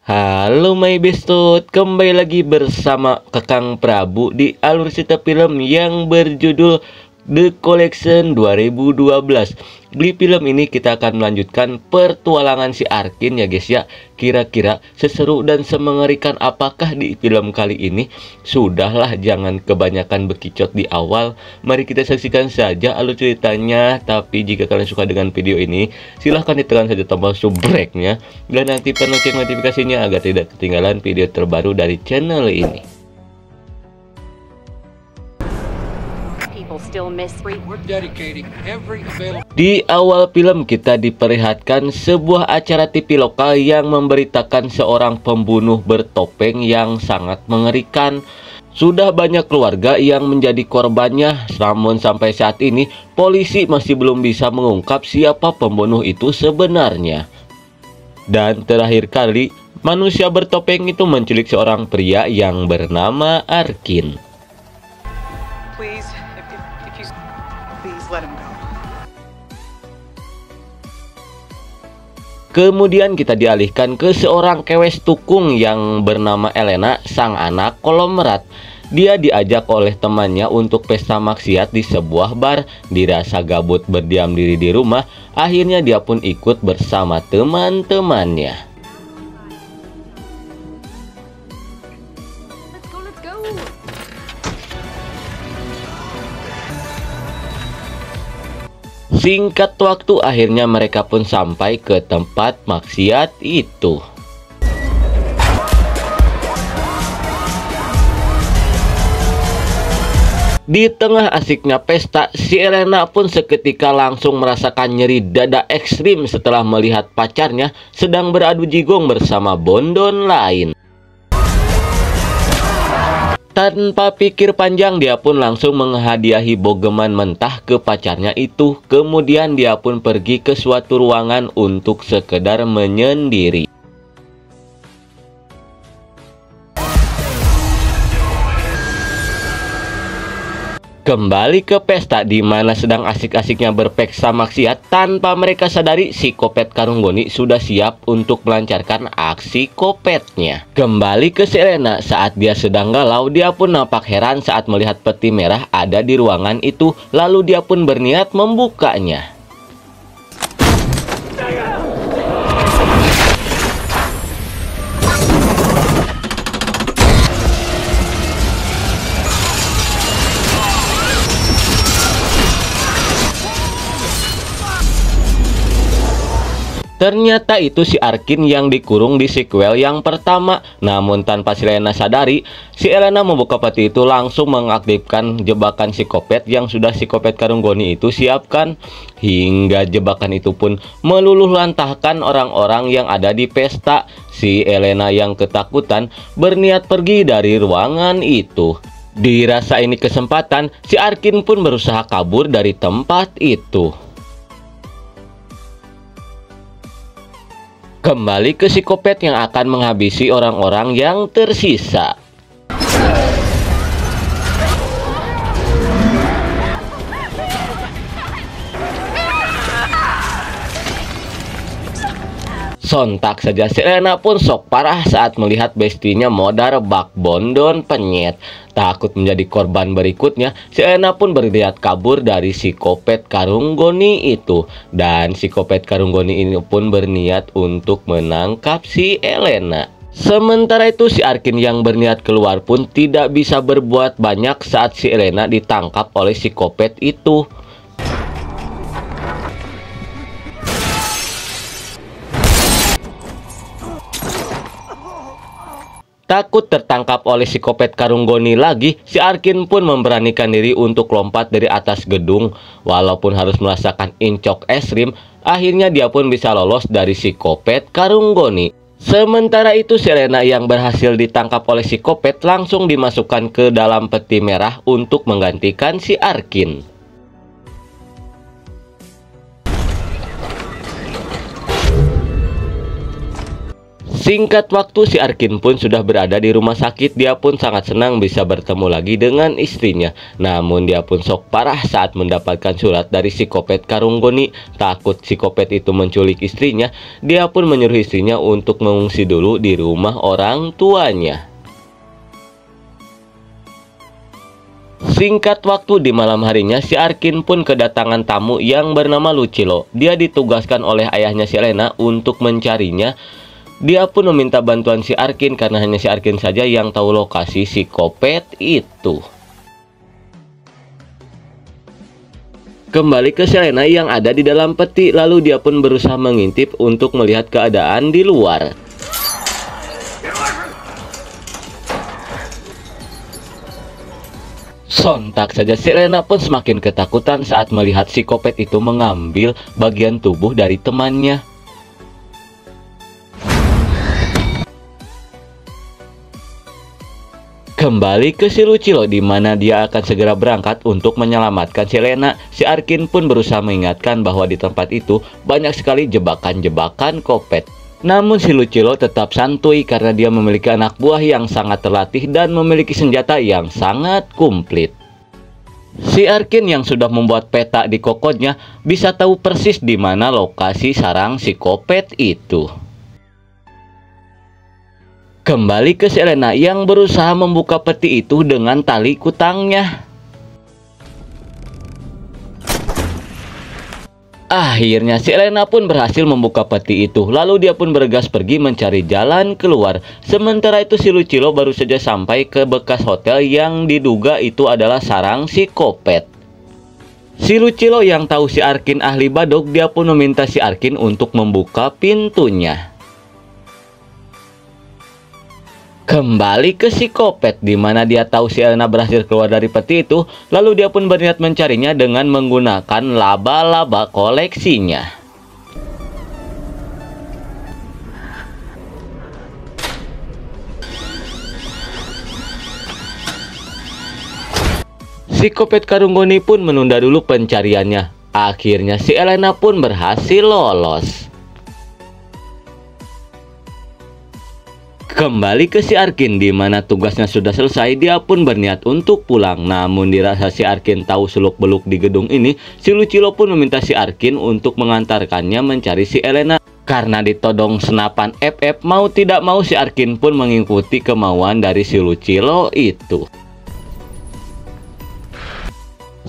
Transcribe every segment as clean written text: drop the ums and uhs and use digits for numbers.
Halo my bestut, kembali lagi bersama Kakang Prabu di alur cerita film yang berjudul The Collection 2012. Di film ini kita akan melanjutkan pertualangan si Arkin ya guys ya. Kira-kira seseru dan semengerikan apakah di film kali ini? Sudahlah, jangan kebanyakan bekicot di awal. Mari kita saksikan saja alur ceritanya. Tapi jika kalian suka dengan video ini, silahkan ditekan saja tombol subscribe-nya dan aktifkan lonceng notifikasinya agar tidak ketinggalan video terbaru dari channel ini. Di awal film kita diperlihatkan sebuah acara TV lokal yang memberitakan seorang pembunuh bertopeng yang sangat mengerikan. Sudah banyak keluarga yang menjadi korbannya, namun sampai saat ini polisi masih belum bisa mengungkap siapa pembunuh itu sebenarnya. Dan terakhir kali manusia bertopeng itu menculik seorang pria yang bernama Arkin. Kemudian kita dialihkan ke seorang kewes tukung yang bernama Elena, sang anak kolomerat. Dia diajak oleh temannya untuk pesta maksiat di sebuah bar. Dirasa gabut berdiam diri di rumah, akhirnya dia pun ikut bersama teman-temannya. Singkat waktu, akhirnya mereka pun sampai ke tempat maksiat itu. Di tengah asiknya pesta, si Elena pun seketika langsung merasakan nyeri dada ekstrim setelah melihat pacarnya sedang beradu jigong bersama bondon lain. Tanpa pikir panjang, dia pun langsung menghadiahi bogeman mentah ke pacarnya itu. Kemudian dia pun pergi ke suatu ruangan untuk sekedar menyendiri. Kembali ke pesta di mana sedang asik-asiknya berpesta maksiat, tanpa mereka sadari si kopet Karunggoni sudah siap untuk melancarkan aksi kopetnya. Kembali ke Selena, saat dia sedang galau, dia pun nampak heran saat melihat peti merah ada di ruangan itu. Lalu dia pun berniat membukanya. Ternyata itu si Arkin yang dikurung di sequel yang pertama. Namun tanpa si Elena sadari, si Elena membuka peti itu langsung mengaktifkan jebakan psikopat yang sudah psikopat Karunggoni itu siapkan. Hingga jebakan itu pun meluluh lantahkan orang-orang yang ada di pesta. Si Elena yang ketakutan berniat pergi dari ruangan itu. Dirasa ini kesempatan, si Arkin pun berusaha kabur dari tempat itu. Kembali ke psikopat yang akan menghabisi orang-orang yang tersisa. Sontak saja Selena pun sok parah saat melihat bestinya modar bak bondon penyet. Takut menjadi korban berikutnya, Selena pun berniat kabur dari psikopat Karunggoni itu. Dan psikopat Karunggoni ini pun berniat untuk menangkap si Elena. Sementara itu si Arkin yang berniat keluar pun tidak bisa berbuat banyak saat si Elena ditangkap oleh psikopat itu. Takut tertangkap oleh psikopat Karunggoni lagi, si Arkin pun memberanikan diri untuk lompat dari atas gedung. Walaupun harus merasakan incok ekstrim, akhirnya dia pun bisa lolos dari psikopat Karunggoni. Sementara itu Selena yang berhasil ditangkap oleh psikopat langsung dimasukkan ke dalam peti merah untuk menggantikan si Arkin. Singkat waktu, si Arkin pun sudah berada di rumah sakit. Dia pun sangat senang bisa bertemu lagi dengan istrinya. Namun dia pun shock parah saat mendapatkan surat dari psikopat Karunggoni. Takut psikopat itu menculik istrinya, dia pun menyuruh istrinya untuk mengungsi dulu di rumah orang tuanya. Singkat waktu, di malam harinya si Arkin pun kedatangan tamu yang bernama Lucilo. Dia ditugaskan oleh ayahnya si Elena untuk mencarinya. Dia pun meminta bantuan si Arkin karena hanya si Arkin saja yang tahu lokasi psikopat itu. Kembali ke Selena yang ada di dalam peti, lalu dia pun berusaha mengintip untuk melihat keadaan di luar. Sontak saja Selena pun semakin ketakutan saat melihat psikopat itu mengambil bagian tubuh dari temannya. Kembali ke si Lucilo di mana dia akan segera berangkat untuk menyelamatkan Selena. Si Arkin pun berusaha mengingatkan bahwa di tempat itu banyak sekali jebakan-jebakan kopet. Namun si Lucilo tetap santuy karena dia memiliki anak buah yang sangat terlatih dan memiliki senjata yang sangat komplit. Si Arkin yang sudah membuat peta di kokodnya bisa tahu persis di mana lokasi sarang psikopat itu. Kembali ke Selena yang berusaha membuka peti itu dengan tali kutangnya. Akhirnya Selena pun berhasil membuka peti itu. Lalu dia pun bergegas pergi mencari jalan keluar. Sementara itu si Lucilo baru saja sampai ke bekas hotel yang diduga itu adalah sarang psikopat. Si Lucilo yang tahu si Arkin ahli badok, dia pun meminta si Arkin untuk membuka pintunya. Kembali ke psikopat di mana dia tahu si Elena berhasil keluar dari peti itu, lalu dia pun berniat mencarinya dengan menggunakan laba-laba koleksinya. Psikopat Karunggoni pun menunda dulu pencariannya. Akhirnya si Elena pun berhasil lolos. Kembali ke si Arkin di mana tugasnya sudah selesai, dia pun berniat untuk pulang. Namun dirasa si Arkin tahu seluk-beluk di gedung ini, si Lucilo pun meminta si Arkin untuk mengantarkannya mencari si Elena. Karena ditodong senapan FF, mau tidak mau si Arkin pun mengikuti kemauan dari si Lucilo itu.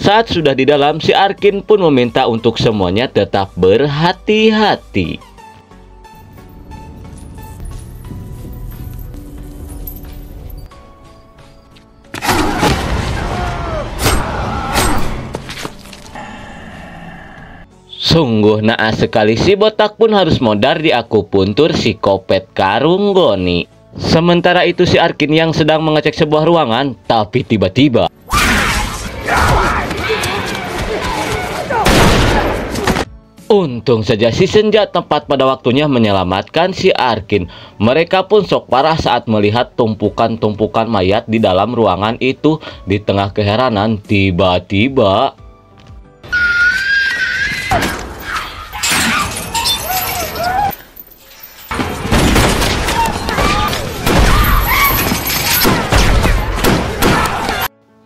Saat sudah di dalam, si Arkin pun meminta untuk semuanya tetap berhati-hati. Sungguh naas sekali, si botak pun harus modar di akupuntur psikopat Karunggoni. Sementara itu si Arkin yang sedang mengecek sebuah ruangan, tapi tiba-tiba untung saja si Senja tepat pada waktunya menyelamatkan si Arkin. Mereka pun shock parah saat melihat tumpukan-tumpukan mayat di dalam ruangan itu. Di tengah keheranan, tiba-tiba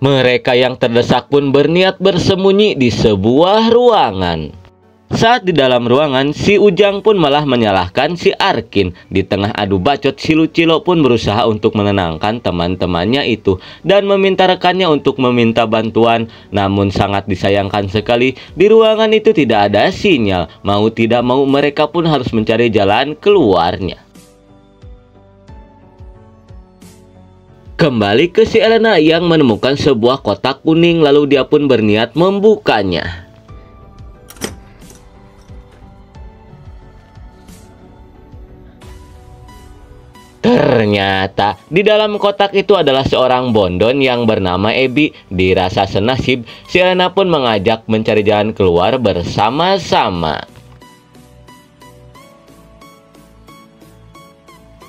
mereka yang terdesak pun berniat bersembunyi di sebuah ruangan. Saat di dalam ruangan, si Ujang pun malah menyalahkan si Arkin. Di tengah adu bacot, si Lucilo pun berusaha untuk menenangkan teman-temannya itu dan meminta rekannya untuk meminta bantuan. Namun sangat disayangkan sekali, di ruangan itu tidak ada sinyal. Mau tidak mau mereka pun harus mencari jalan keluarnya. Kembali ke si Elena yang menemukan sebuah kotak kuning, lalu dia pun berniat membukanya. Ternyata di dalam kotak itu adalah seorang bondon yang bernama Ebi. Dirasa senasib, si Elena pun mengajak mencari jalan keluar bersama-sama.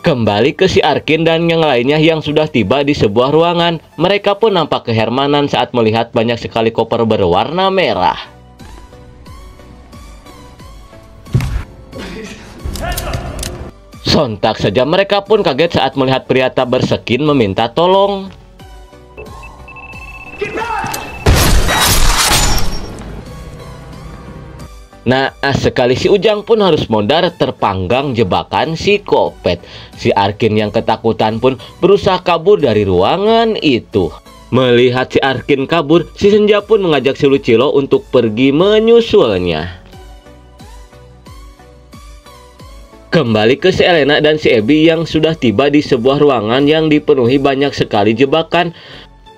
Kembali ke si Arkin dan yang lainnya yang sudah tiba di sebuah ruangan. Mereka pun nampak kehermanan saat melihat banyak sekali koper berwarna merah. Sontak saja mereka pun kaget saat melihat pria tak berskin meminta tolong. Nah, sekali si Ujang pun harus modar terpanggang jebakan si Kopet. Si Arkin yang ketakutan pun berusaha kabur dari ruangan itu. Melihat si Arkin kabur, si Senja pun mengajak si Lucilo untuk pergi menyusulnya. Kembali ke si Elena dan si Abby yang sudah tiba di sebuah ruangan yang dipenuhi banyak sekali jebakan.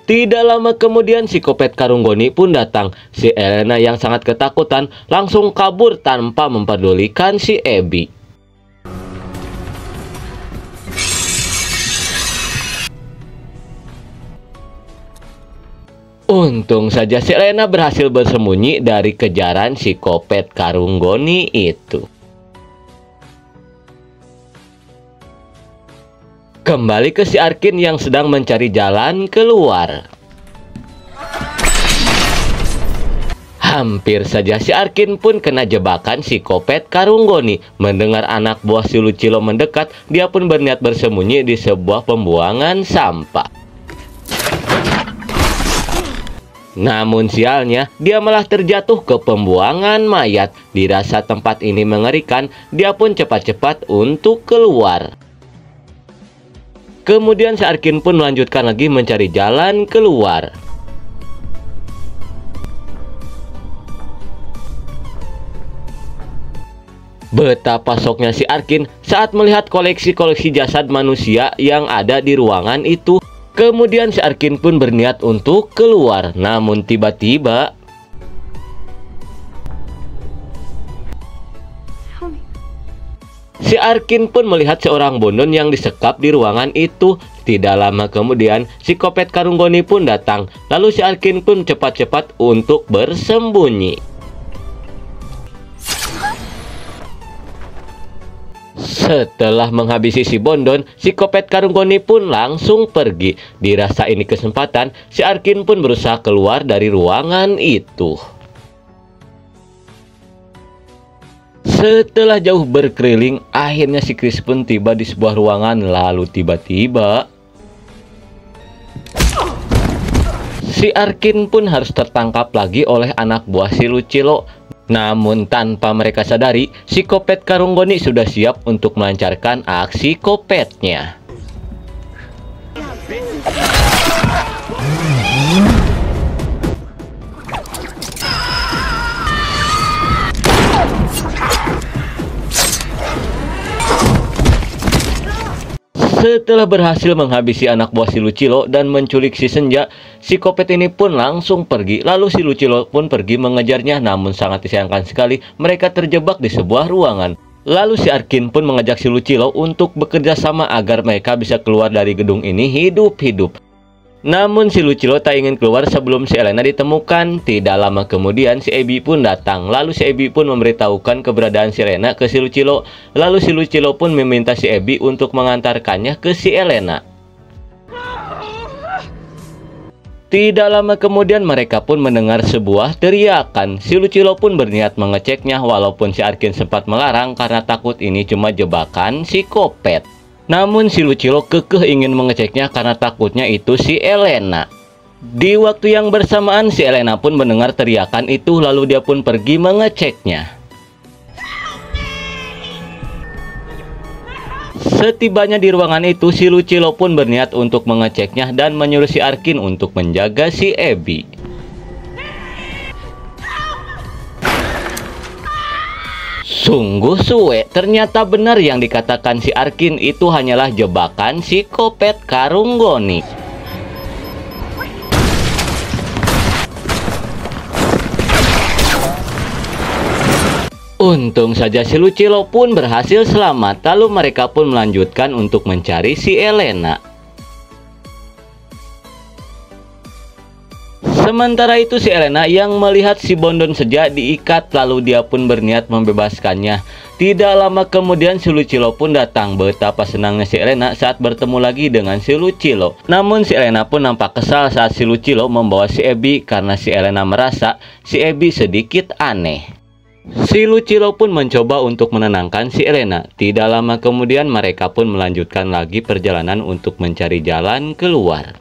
Tidak lama kemudian si Kopet Karunggoni pun datang. Si Elena yang sangat ketakutan langsung kabur tanpa mempedulikan si Abby. Untung saja si Elena berhasil bersembunyi dari kejaran si Kopet Karunggoni itu. Kembali ke si Arkin yang sedang mencari jalan keluar. Hampir saja si Arkin pun kena jebakan si Kopet Karunggoni. Mendengar anak buah si Lucilo mendekat, dia pun berniat bersembunyi di sebuah pembuangan sampah. Namun sialnya, dia malah terjatuh ke pembuangan mayat. Dirasa tempat ini mengerikan, dia pun cepat-cepat untuk keluar. Kemudian si Arkin pun melanjutkan lagi mencari jalan keluar. Betapa syoknya si Arkin saat melihat koleksi-koleksi jasad manusia yang ada di ruangan itu. Kemudian si Arkin pun berniat untuk keluar. Namun tiba-tiba si Arkin pun melihat seorang bondon yang disekap di ruangan itu. Tidak lama kemudian, si Kopet Karunggoni pun datang. Lalu si Arkin pun cepat-cepat untuk bersembunyi. Setelah menghabisi si bondon, si Kopet Karunggoni pun langsung pergi. Dirasa ini kesempatan, si Arkin pun berusaha keluar dari ruangan itu. Setelah jauh berkeliling, akhirnya si Chris pun tiba di sebuah ruangan. Lalu tiba-tiba si Arkin pun harus tertangkap lagi oleh anak buah si Lucilo. Namun tanpa mereka sadari, si Kopet Karunggoni sudah siap untuk melancarkan aksi kopetnya. Setelah berhasil menghabisi anak buah si Lucilo dan menculik si Senja, si Kopet ini pun langsung pergi. Lalu si Lucilo pun pergi mengejarnya, namun sangat disayangkan sekali mereka terjebak di sebuah ruangan. Lalu si Arkin pun mengajak si Lucilo untuk bekerja sama agar mereka bisa keluar dari gedung ini hidup-hidup. Namun si Lucilo tak ingin keluar sebelum si Elena ditemukan. Tidak lama kemudian si Abby pun datang. Lalu si Abby pun memberitahukan keberadaan si Elena ke si Lucilo. Lalu si Lucilo pun meminta si Abby untuk mengantarkannya ke si Elena. Tidak lama kemudian mereka pun mendengar sebuah teriakan. Si Lucilo pun berniat mengeceknya walaupun si Arkin sempat melarang karena takut ini cuma jebakan si Kopet. Namun si Lucilo kekeh ingin mengeceknya karena takutnya itu si Elena. Di waktu yang bersamaan si Elena pun mendengar teriakan itu, lalu dia pun pergi mengeceknya. Setibanya di ruangan itu, si Lucilo pun berniat untuk mengeceknya dan menyuruh si Arkin untuk menjaga si Abby. Sungguh suwe, ternyata benar yang dikatakan si Arkin itu hanyalah jebakan si Kopet Karunggoni. Untung saja si Lucilo pun berhasil selamat, lalu mereka pun melanjutkan untuk mencari si Elena. Sementara itu si Elena yang melihat si bondon Senja diikat, lalu dia pun berniat membebaskannya. Tidak lama kemudian si Lucilo pun datang. Betapa senangnya si Elena saat bertemu lagi dengan si Lucilo. Namun si Elena pun nampak kesal saat si Lucilo membawa si Abby karena si Elena merasa si Abby sedikit aneh. Si Lucilo pun mencoba untuk menenangkan si Elena. Tidak lama kemudian mereka pun melanjutkan lagi perjalanan untuk mencari jalan keluar.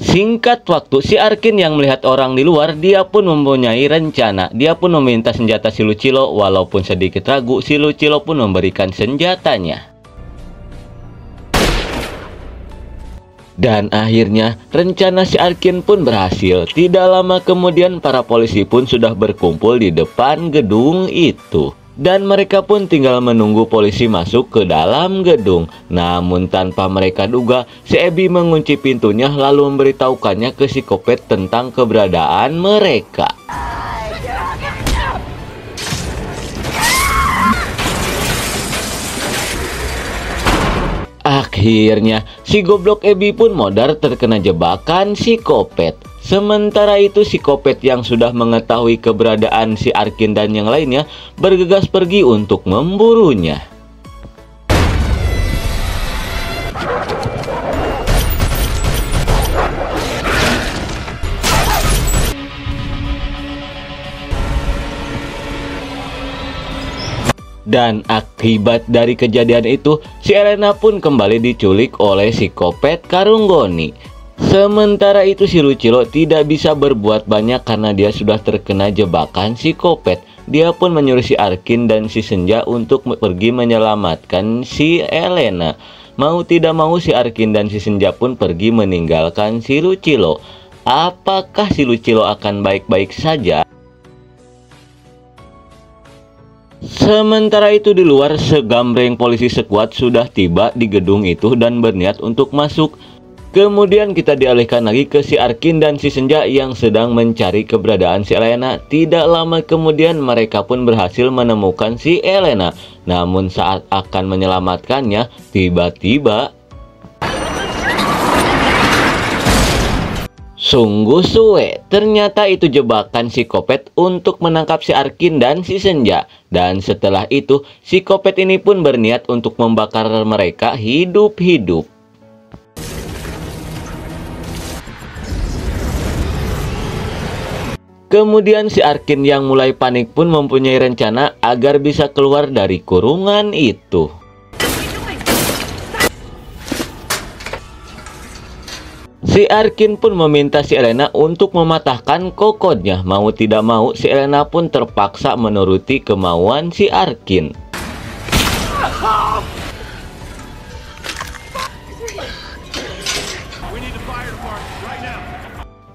Singkat waktu, si Arkin yang melihat orang di luar, dia pun mempunyai rencana. Dia pun meminta senjata si Lucilo. Walaupun sedikit ragu, si Lucilo pun memberikan senjatanya. Dan akhirnya rencana si Arkin pun berhasil. Tidak lama kemudian para polisi pun sudah berkumpul di depan gedung itu. Dan mereka pun tinggal menunggu polisi masuk ke dalam gedung. Namun tanpa mereka duga, si Abby mengunci pintunya lalu memberitahukannya ke si Kopet tentang keberadaan mereka. Akhirnya, si goblok Abby pun modar terkena jebakan si Kopet. Sementara itu si Kopet yang sudah mengetahui keberadaan si Arkin dan yang lainnya bergegas pergi untuk memburunya. Dan akibat dari kejadian itu, si Elena pun kembali diculik oleh si Kopet Karunggoni. Sementara itu si Lucilo tidak bisa berbuat banyak karena dia sudah terkena jebakan si Kopet. Dia pun menyuruh si Arkin dan si Senja untuk pergi menyelamatkan si Elena. Mau tidak mau si Arkin dan si Senja pun pergi meninggalkan si Lucilo. Apakah si Lucilo akan baik-baik saja? Sementara itu di luar, segambreng polisi sekuat sudah tiba di gedung itu dan berniat untuk masuk. Kemudian kita dialihkan lagi ke si Arkin dan si Senja yang sedang mencari keberadaan si Elena. Tidak lama kemudian mereka pun berhasil menemukan si Elena. Namun saat akan menyelamatkannya, tiba-tiba sungguh suwe, ternyata itu jebakan si Kopet untuk menangkap si Arkin dan si Senja. Dan setelah itu, si Kopet ini pun berniat untuk membakar mereka hidup-hidup. Kemudian si Arkin yang mulai panik pun mempunyai rencana agar bisa keluar dari kurungan itu. Si Arkin pun meminta si Elena untuk mematahkan kokodnya. Mau tidak mau, si Elena pun terpaksa menuruti kemauan si Arkin.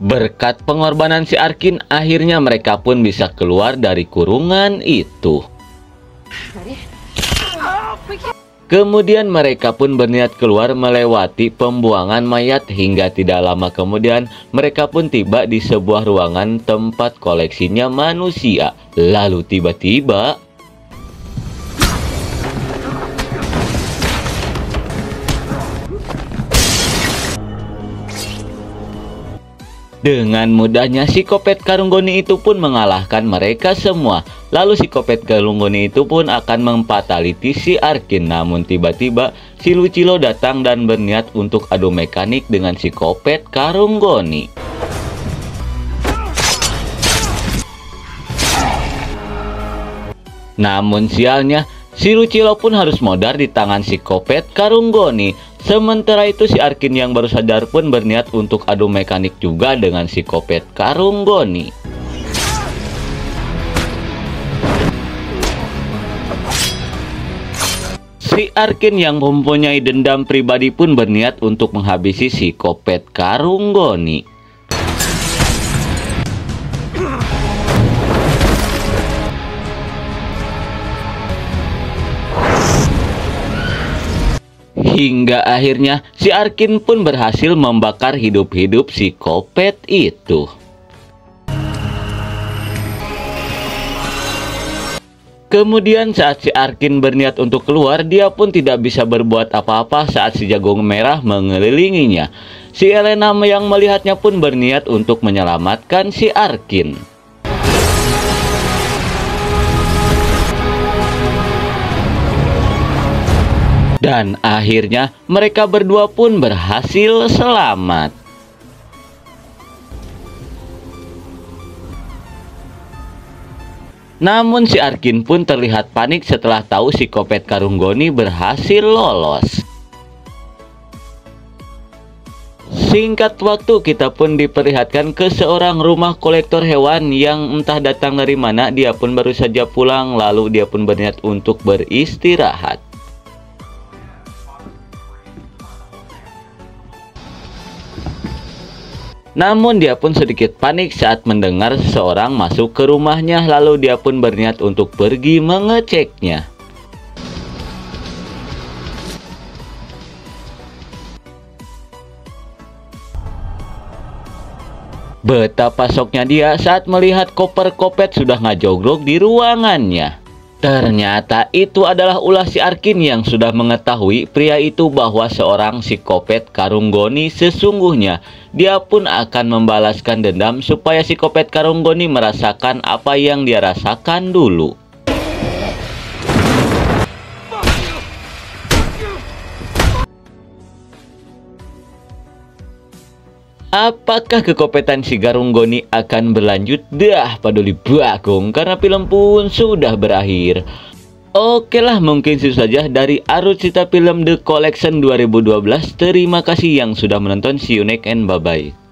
Berkat pengorbanan si Arkin, akhirnya mereka pun bisa keluar dari kurungan itu. Kemudian mereka pun berniat keluar melewati pembuangan mayat hingga tidak lama kemudian mereka pun tiba di sebuah ruangan tempat koleksinya manusia. Lalu tiba-tiba dengan mudahnya si Kopet Karunggoni itu pun mengalahkan mereka semua. Lalu si Kopet Karunggoni itu pun akan mempataliti si Arkin. Namun tiba-tiba si Lucilo datang dan berniat untuk adu mekanik dengan si Kopet Karunggoni. Namun sialnya, si Lucilo pun harus modar di tangan si Kopet Karunggoni. Sementara itu si Arkin yang baru sadar pun berniat untuk adu mekanik juga dengan si Kopet Karunggoni. Si Arkin yang mempunyai dendam pribadi pun berniat untuk menghabisi si Kopet Karunggoni. Hingga akhirnya si Arkin pun berhasil membakar hidup-hidup si Kopet itu. Kemudian saat si Arkin berniat untuk keluar, dia pun tidak bisa berbuat apa-apa saat si Jagung Merah mengelilinginya. Si Elena yang melihatnya pun berniat untuk menyelamatkan si Arkin. Dan akhirnya mereka berdua pun berhasil selamat. Namun si Arkin pun terlihat panik setelah tahu si Kopet Karunggoni berhasil lolos. Singkat waktu kita pun diperlihatkan ke seorang rumah kolektor hewan yang entah datang dari mana. Dia pun baru saja pulang, lalu dia pun berniat untuk beristirahat. Namun dia pun sedikit panik saat mendengar seseorang masuk ke rumahnya, lalu dia pun berniat untuk pergi mengeceknya. Betapa syoknya dia saat melihat koper Kopet sudah ngajogrok di ruangannya. Ternyata itu adalah ulah si Arkin yang sudah mengetahui pria itu bahwa seorang si Kopet Karunggoni sesungguhnya. Dia pun akan membalaskan dendam supaya si Kopet Karunggoni merasakan apa yang dia rasakan dulu. Apakah kekopetan si Karunggoni akan berlanjut? Dah peduli bagong, karena film pun sudah berakhir. Oke lah, mungkin itu saja dari Arucita Film The Collection 2012. Terima kasih yang sudah menonton. See you next and bye-bye.